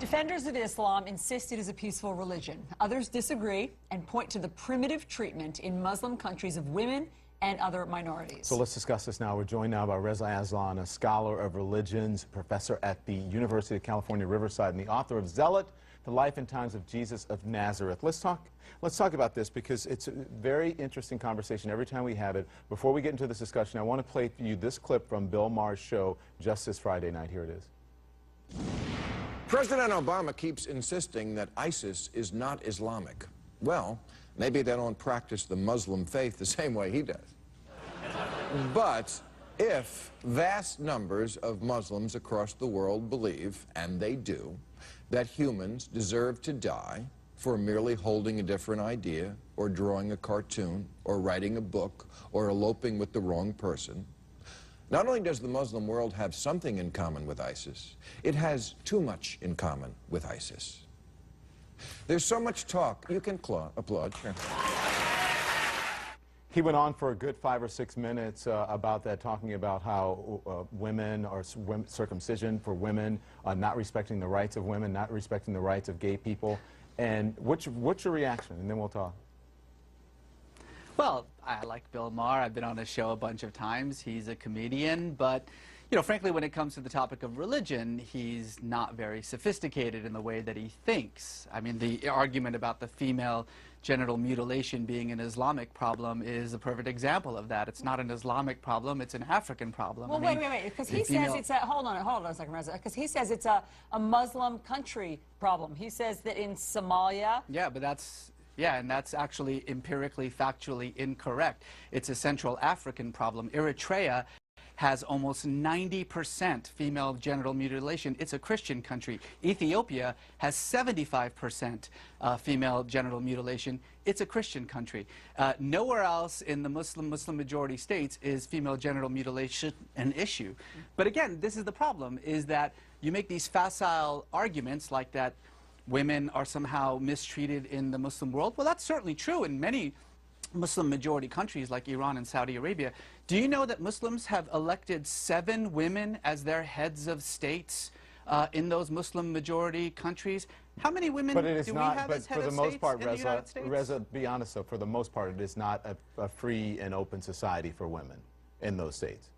Defenders of Islam insist it is a peaceful religion. Others disagree and point to the primitive treatment in Muslim countries of women and other minorities. So let's discuss this now. We're joined now by Reza Aslan, a scholar of religions, professor at the University of California, Riverside, and the author of Zealot, The Life and Times of Jesus of Nazareth. Let's talk about this because it's a very interesting conversation every time we have it. Before we get into this discussion, I want to play for you this clip from Bill Maher's show just this Friday night. Here it is. President Obama keeps insisting that ISIS is not Islamic. Well, maybe they don't practice the Muslim faith the same way he does. But if vast numbers of Muslims across the world believe, and they do, that humans deserve to die for merely holding a different idea, or drawing a cartoon, or writing a book, or eloping with the wrong person, not only does the Muslim world have something in common with ISIS, it has too much in common with ISIS. There's so much talk. You can applaud. Sure. He went on for a good 5 or 6 minutes about that, talking about how women are circumcision for women, not respecting the rights of women, not respecting the rights of gay people. And what's your reaction? And then we'll talk. Well, I like Bill Maher. I've been on his show a bunch of times. He's a comedian, but, you know, frankly, when it comes to the topic of religion, he's not very sophisticated in the way that he thinks. I mean, the argument about the female genital mutilation being an Islamic problem is a perfect example of that. It's not an Islamic problem, it's an African problem. Well, wait, because he says it's a, hold on a second, Reza, because he says it's a Muslim country problem. He says that in Somalia... Yeah, but that's... Yeah, and that's actually empirically, factually incorrect. It's a Central African problem. Eritrea has almost 90% female genital mutilation. It's a Christian country. Ethiopia has 75% female genital mutilation. It's a Christian country. Nowhere else in the Muslim majority states is female genital mutilation an issue. But again, this is the problem, is that you make these facile arguments like that women are somehow mistreated in the Muslim world. Well, that's certainly true in many Muslim majority countries like Iran and Saudi Arabia. Do you know that Muslims have elected 7 women as their heads of states in those Muslim majority countries? How many women do we have as head of states in the United States? Reza, be honest though, for the most part, it is not a free and open society for women in those states.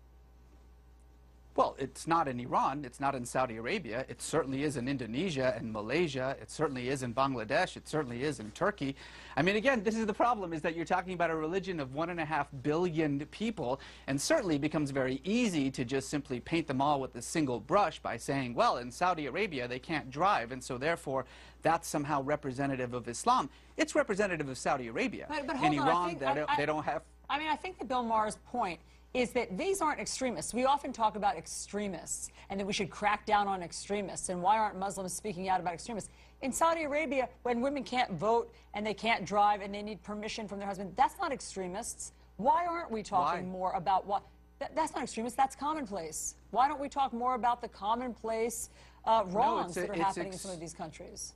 Well, it's not in Iran, it's not in Saudi Arabia, it certainly is in Indonesia and Malaysia, it certainly is in Bangladesh, it certainly is in Turkey. I mean, again, this is the problem, is that you're talking about a religion of 1.5 billion people, and certainly it becomes very easy to just simply paint them all with a single brush by saying, well, in Saudi Arabia they can't drive, and so therefore that's somehow representative of Islam. It's representative of Saudi Arabia. But in Iran, they don't have... I mean, I think that Bill Maher's point is that these aren't extremists. We often talk about extremists and that we should crack down on extremists, and why aren't Muslims speaking out about extremists? In Saudi Arabia, when women can't vote and they can't drive and they need permission from their husband, that's not extremists. Why aren't we talking more about what... That's not extremist, that's commonplace. Why don't we talk more about the commonplace wrongs that are happening in some of these countries?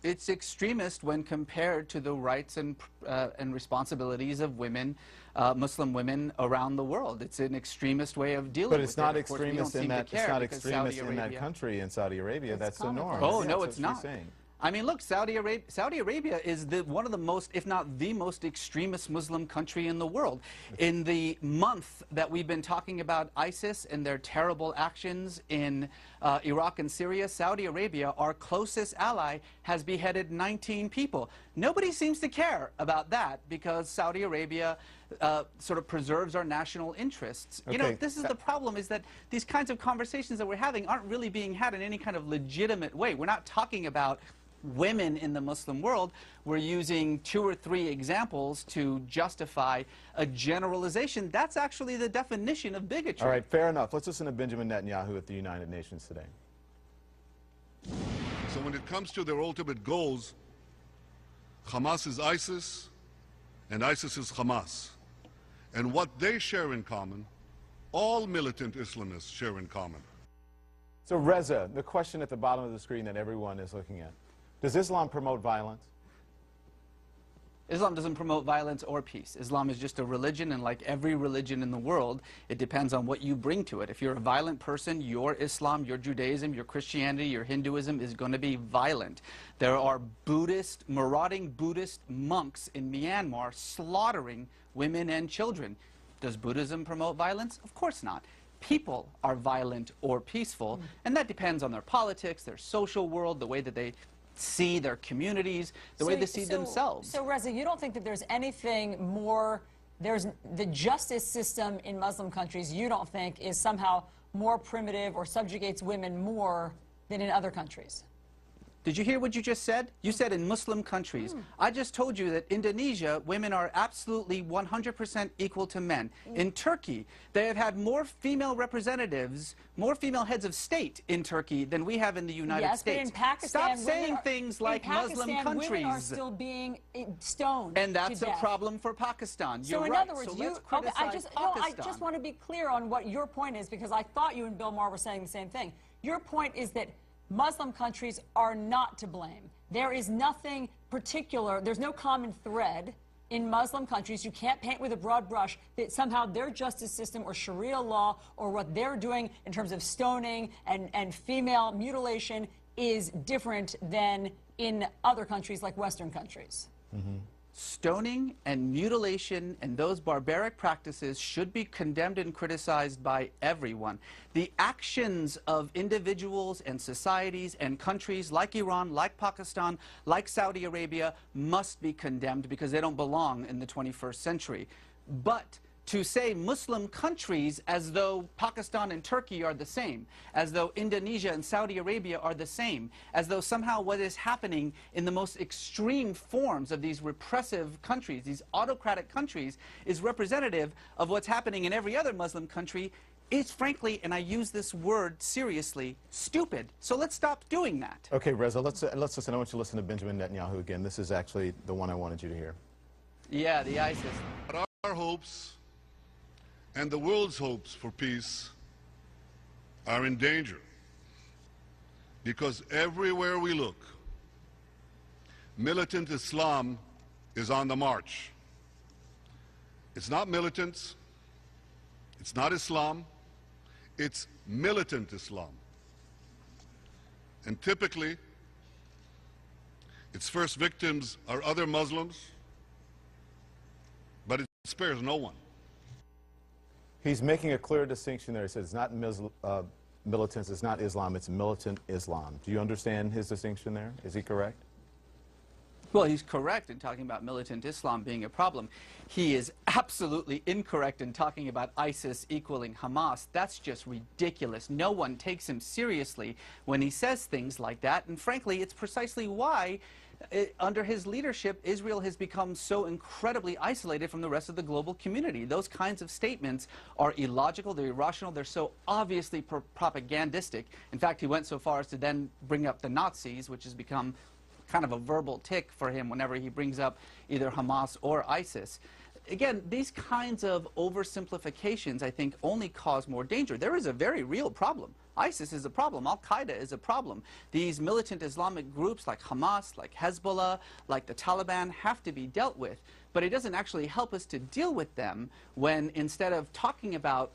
It's extremist when compared to the rights and responsibilities of women, Muslim women around the world. It's an extremist way of dealing with it. But it's not extremist in that. It's not extremist in that country. In Saudi Arabia, that's the norm. Oh no, it's not. I mean, look, Saudi Arabia is one of the most, if not the most extremist Muslim country in the world. In the month that we've been talking about ISIS and their terrible actions in Iraq and Syria, Saudi Arabia, our closest ally, has beheaded 19 people. Nobody seems to care about that because Saudi Arabia sort of preserves our national interests. Okay. You know, this is the problem, is that these kinds of conversations that we're having aren't really being had in any kind of legitimate way. We're not talking about women in the Muslim world. We're using 2 or 3 examples to justify a generalization. That's actually the definition of bigotry. All right, fair enough. Let's listen to Benjamin Netanyahu at the United Nations today. So when it comes to their ultimate goals, Hamas is ISIS and ISIS is Hamas. And what they share in common, all militant Islamists share in common. So Reza, the question at the bottom of the screen that everyone is looking at: does Islam promote violence? Islam doesn't promote violence or peace. Islam is just a religion, and like every religion in the world, it depends on what you bring to it. If you're a violent person, your Islam, your Judaism, your Christianity, your Hinduism is going to be violent. There are marauding Buddhist monks in Myanmar slaughtering women and children. Does Buddhism promote violence? Of course not. People are violent or peaceful, and that depends on their politics, their social world, the way that they see their communities, the way they see themselves. So, Reza, you don't think that there's anything more, there's the justice system in Muslim countries, you don't think is somehow more primitive or subjugates women more than in other countries? Did you hear what you just said? You said in Muslim countries. I just told you that Indonesia, women are absolutely 100% equal to men. In Turkey, they have had more female representatives, more female heads of state in Turkey than we have in the United States. But in Pakistan, stop saying things like Muslim countries. Women are still being stoned and that's to a death. problem for Pakistan. So You're in right. other words, so let's okay, criticize I Pakistan. just want to be clear on what your point is, because I thought you and Bill Maher were saying the same thing. Your point is that Muslim countries are not to blame. There is nothing particular, there's no common thread in Muslim countries. You can't paint with a broad brush that somehow their justice system or Sharia law or what they're doing in terms of stoning and female mutilation is different than in other countries like Western countries. Stoning and mutilation and those barbaric practices should be condemned and criticized by everyone. The actions of individuals and societies and countries like Iran, like Pakistan, like Saudi Arabia must be condemned because they don't belong in the 21st century. But to say Muslim countries as though Pakistan and Turkey are the same, as though Indonesia and Saudi Arabia are the same, as though somehow what is happening in the most extreme forms of these repressive countries, these autocratic countries, is representative of what's happening in every other Muslim country, is frankly, and I use this word seriously, stupid. So let's stop doing that. Okay, Reza, let's listen. I want you to listen to Benjamin Netanyahu again. This is actually the one I wanted you to hear. Yeah, the ISIS. But our hopes and the world's hopes for peace are in danger, because everywhere we look, militant Islam is on the march. It's not militants, it's not Islam, it's militant Islam. And typically, its first victims are other Muslims, but it spares no one. He's making a clear distinction there. He says it's not militants, it's not Islam, it's militant Islam. Do you understand his distinction there? Is he correct? Well, he's correct in talking about militant Islam being a problem. He is absolutely incorrect in talking about ISIS equaling Hamas. That's just ridiculous. No one takes him seriously when he says things like that. And frankly, it's precisely why under his leadership, Israel has become so incredibly isolated from the rest of the global community. Those kinds of statements are illogical, they're irrational, they're so obviously propagandistic. In fact, he went so far as to then bring up the Nazis, which has become kind of a verbal tick for him whenever he brings up either Hamas or ISIS. Again, these kinds of oversimplifications, I think, only cause more danger. There is a very real problem. ISIS is a problem. Al-Qaeda is a problem. These militant Islamic groups like Hamas, like Hezbollah, like the Taliban have to be dealt with. But it doesn't actually help us to deal with them when instead of talking about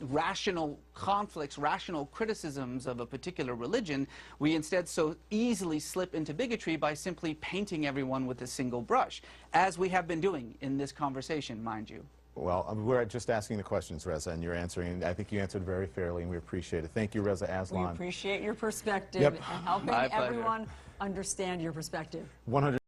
rational conflicts, rational criticisms of a particular religion, we instead so easily slip into bigotry by simply painting everyone with a single brush, as we have been doing in this conversation, mind you. Well, we're just asking the questions, Reza, and you're answering, and I think you answered very fairly, and we appreciate it. Thank you, Reza Aslan. We appreciate your perspective Yep. and helping everyone understand your perspective. 100